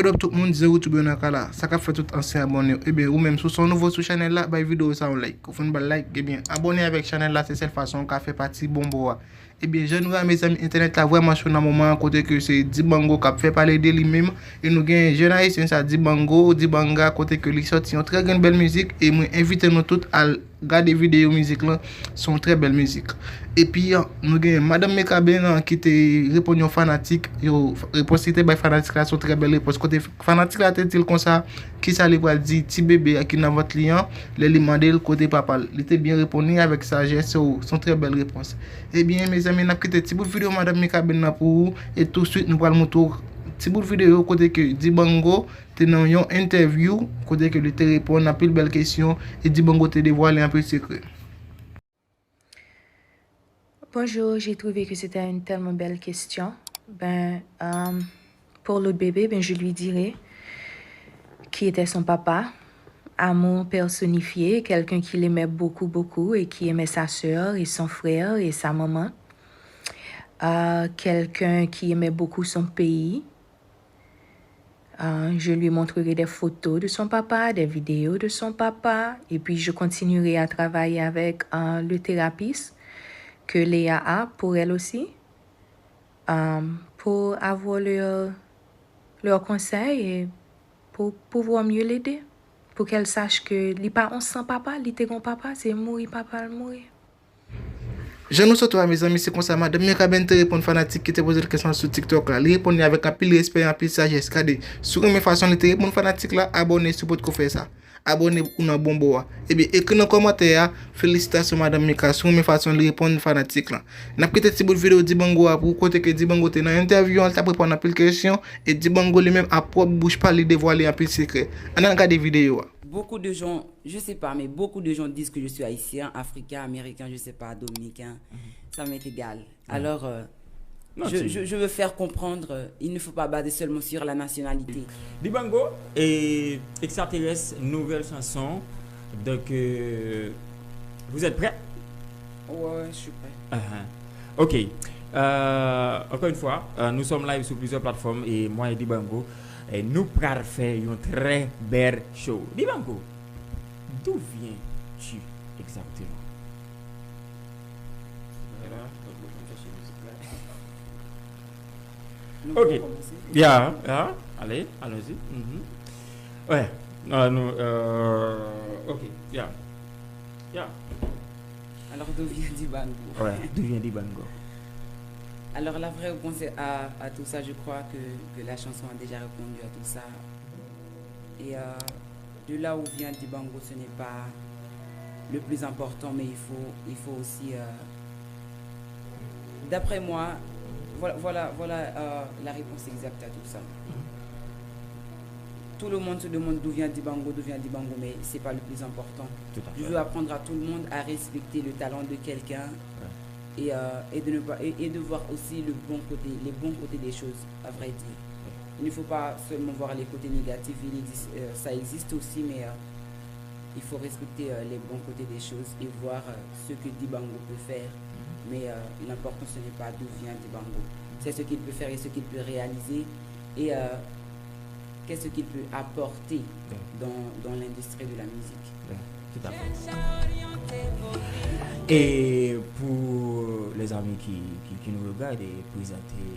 What up tout le monde, zéro tout bien là. Ça qu'a fait tout ancien abonné. Eh bien, ou même si vous nouveau sur channel là, bah vidéo ça on like. Vous faites un like, eh bien, abonnez avec channel là, c'est cette façon qu'a fait partie bonbo. Eh bien, je nous mes amis internet là vraiment sur un moment côté que c'est Dibango qui a fait parler de lui-même et nous gagne jeune haïtien ça Dibanga côté que lui sorti une très grande belle musique et moi invite nous tous à regarder vidéo musique là, sont très belles musiques. Et puis nous gagne madame Mekaben qui te répond aux fanatiques, yo réponse était by fanatique là sont très belles réponses côté fanatique là dit comme ça qui ça lui va dire petit bébé qui dans votre client les demander le côté papa il était bien répondu avec sagesse sont très belles réponses. Eh bien mes amis n'a quitté petit bout vidéo madame Mekaben pour vous et tout de suite nous allons montrer petit bout vidéo côté que Dibango te dans une interview côté que lui te répond à pile belle question et Dibango te dévoile un peu secret. Bonjour, j'ai trouvé que c'était une tellement belle question. Pour l'autre bébé, je lui dirais qui était son papa, amour personnifié, quelqu'un qui l'aimait beaucoup, beaucoup et qui aimait sa sœur et son frère et sa maman. Quelqu'un qui aimait beaucoup son pays. Je lui montrerai des photos de son papa, des vidéos de son papa et puis je continuerai à travailler avec le thérapeute que Léa a pour elle aussi, pour avoir leur conseil et pour pouvoir mieux l'aider, pour qu'elle sache que les parents sans papa, les tégon papa, c'est mourir papa, mourir. Je nous souhaite mes amis, c'est comme ça, madame Mekaben te répond fanatique qui te pose la question sur TikTok là. Il répond avec un pile respect, un pile sagesse. Regardez, sur mes façons de te répondre fanatique là, abonnez sur votre faire ça. Abonnez pour un bon bois. Et bien, écrivez dans les commentaires, félicitations madame Meka sur mes façons de répondre fanatique là. N'a peut-être petit bout de vidéo Dibango pour côté que Dibango te dans interview, elle t'a préparé un pile question et Dibango lui-même a propre bouche pas lui dévoiler un pile secret. On a regardé vidéo. Beaucoup de gens, je sais pas, mais beaucoup de gens disent que je suis haïtien, africain, américain, je sais pas, dominicain. Ça m'est égal. Alors, je veux faire comprendre, il ne faut pas baser seulement sur la nationalité. Dibango et extraterrestre, nouvelle chanson. Donc, vous êtes prêts? Ouais, je suis prêt. Ok. Encore une fois, nous sommes live sur plusieurs plateformes et moi et Dibango, et nous pourrons faire une très belle show. Dibango, d'où viens-tu exactement? Ok. Allez, allons-y. Ouais. Ok. Alors, d'où vient Dibango? Ouais, d'où vient Dibango? Alors, la vraie réponse à tout ça, je crois que la chanson a déjà répondu à tout ça. Et de là où vient Dibango, ce n'est pas le plus important, mais il faut aussi... D'après moi, voilà la réponse exacte à tout ça. Tout le monde se demande d'où vient Dibango, mais ce n'est pas le plus important. Je veux apprendre à tout le monde à respecter le talent de quelqu'un. Et de voir aussi les bons côtés des choses, à vrai dire. Il ne faut pas seulement voir les côtés négatifs, ça existe aussi, mais il faut respecter les bons côtés des choses et voir ce que Dibango peut faire. Mais l'important, ce n'est pas d'où vient Dibango. C'est ce qu'il peut faire et ce qu'il peut réaliser et qu'est-ce qu'il peut apporter dans l'industrie de la musique. Tout à fait. Et pour les amis qui nous regardent et présenter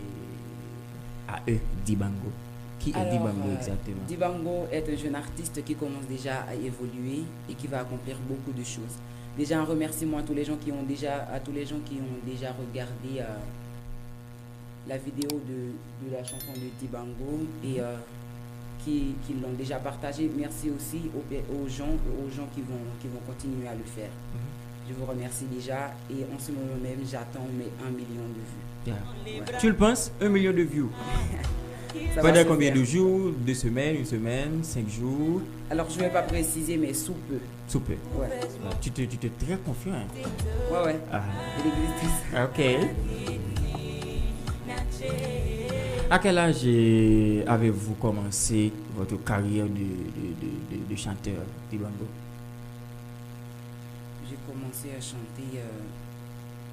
à eux Dibango. Qui est Dibango exactement? Dibango est un jeune artiste qui commence déjà à évoluer et qui va accomplir beaucoup de choses. Déjà un remerciement à tous les gens qui ont déjà regardé la vidéo de la chanson de Dibango et qui l'ont déjà partagé. Merci aussi aux gens qui vont continuer à le faire. Je vous remercie déjà et en ce moment même, j'attends mes 1 million de vues. Ouais. Tu le penses? 1 million de vues? Pendant combien de jours? 2 semaines, 1 semaine, 5 jours? Alors, je ne vais pas préciser, mais sous peu. Sous peu? Ouais. Tu te très confiant. Hein? Ouais. Il existe ça. Ok. À quel âge avez-vous commencé votre carrière de chanteur, Dibango? J'ai commencé à chanter,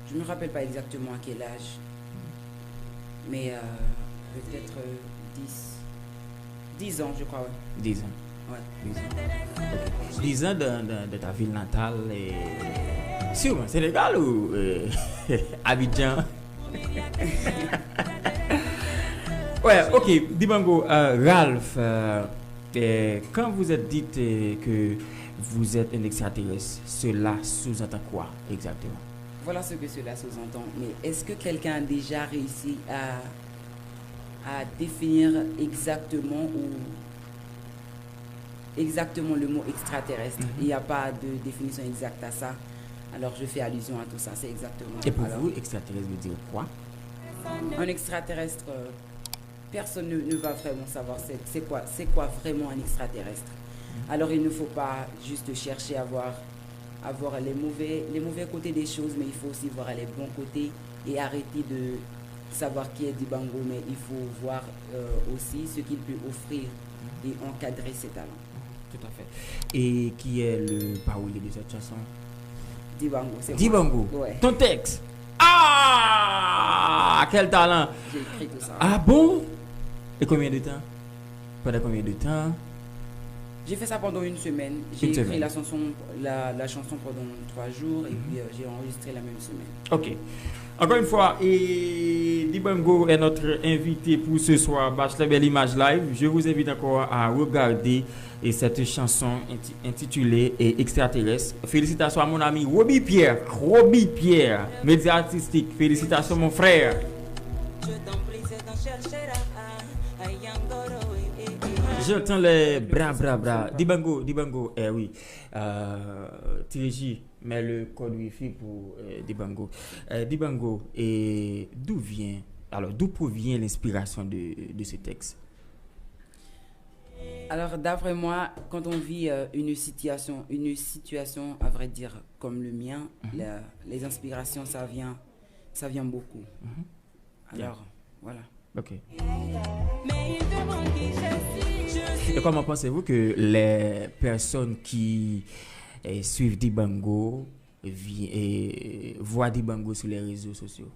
je ne me rappelle pas exactement à quel âge, mais peut-être 10 ans, je crois, ouais. 10 ans. Ouais. 10 ans. Ok. 10 ans de ta ville natale. Et... Sûrement Sénégal ou Abidjan? Ouais, ok. Dibango, Ralph, quand vous êtes dit que vous êtes un extraterrestre, cela sous-entend quoi exactement? Voilà ce que cela sous-entend. Mais est-ce que quelqu'un a déjà réussi à définir exactement le mot extraterrestre? Il n'y a pas de définition exacte à ça. Alors je fais allusion à tout ça, c'est exactement. Et pour vous, extraterrestre veut dire quoi? Un extraterrestre, personne ne va vraiment savoir c'est quoi vraiment un extraterrestre. Alors il ne faut pas juste chercher à voir les mauvais côtés des choses, mais il faut aussi voir les bons côtés et arrêter de savoir qui est Dibango, mais il faut voir aussi ce qu'il peut offrir et encadrer ses talents. Tout à fait. Et qui est le parolier de cette chanson? Dibango, c'est Dibango. Ouais. Ton texte. Ah, quel talent. J'ai écrit tout ça. Ah bon? Et combien de temps? Pendant combien de temps? J'ai fait ça pendant une semaine. J'ai écrit la chanson pendant 3 jours et puis j'ai enregistré la même semaine. Ok. Encore une fois, et Dibango est notre invité pour ce soir, Bachelor Belle Image Live. Je vous invite encore à regarder cette chanson intitulée Extraterrestre. Félicitations à mon ami Roby Pierre, média artistique. Félicitations mon frère. J'entends les bras. Dibango, oui. Tiréji, mais le code Wi-Fi pour Dibango. Dibango, et d'où provient l'inspiration de ce texte? Alors, d'après moi, quand on vit une situation, à vrai dire, comme le mien, les inspirations, ça vient beaucoup. Alors, voilà. Ok. Et comment pensez-vous que les personnes qui suivent Dibango voient Dibango sur les réseaux sociaux?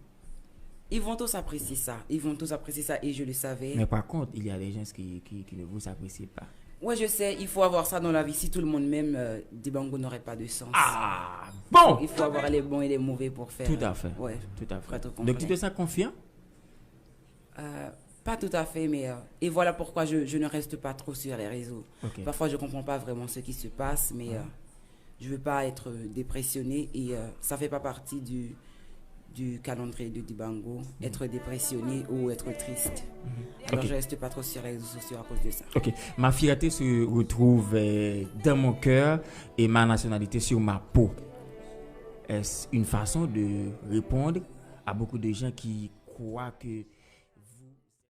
Ils vont tous apprécier ça. Et je le savais. Mais par contre, il y a des gens qui ne vous apprécient pas. Ouais, je sais, il faut avoir ça dans la vie. Si tout le monde m'aime, Dibango n'aurait pas de sens. Ah, bon! Il faut avoir les bons et les mauvais pour faire. Tout à fait. Ouais. Tout à fait. Donc tu te sens confiant? Pas tout à fait, mais et voilà pourquoi je ne reste pas trop sur les réseaux. Okay. Parfois, je ne comprends pas vraiment ce qui se passe, mais je ne veux pas être dépressionné et ça ne fait pas partie du calendrier de Dibango, être dépressionné ou être triste. Alors, je ne reste pas trop sur les réseaux sociaux à cause de ça. Ok. Ma fierté se retrouve dans mon cœur et ma nationalité sur ma peau. Est-ce une façon de répondre à beaucoup de gens qui croient que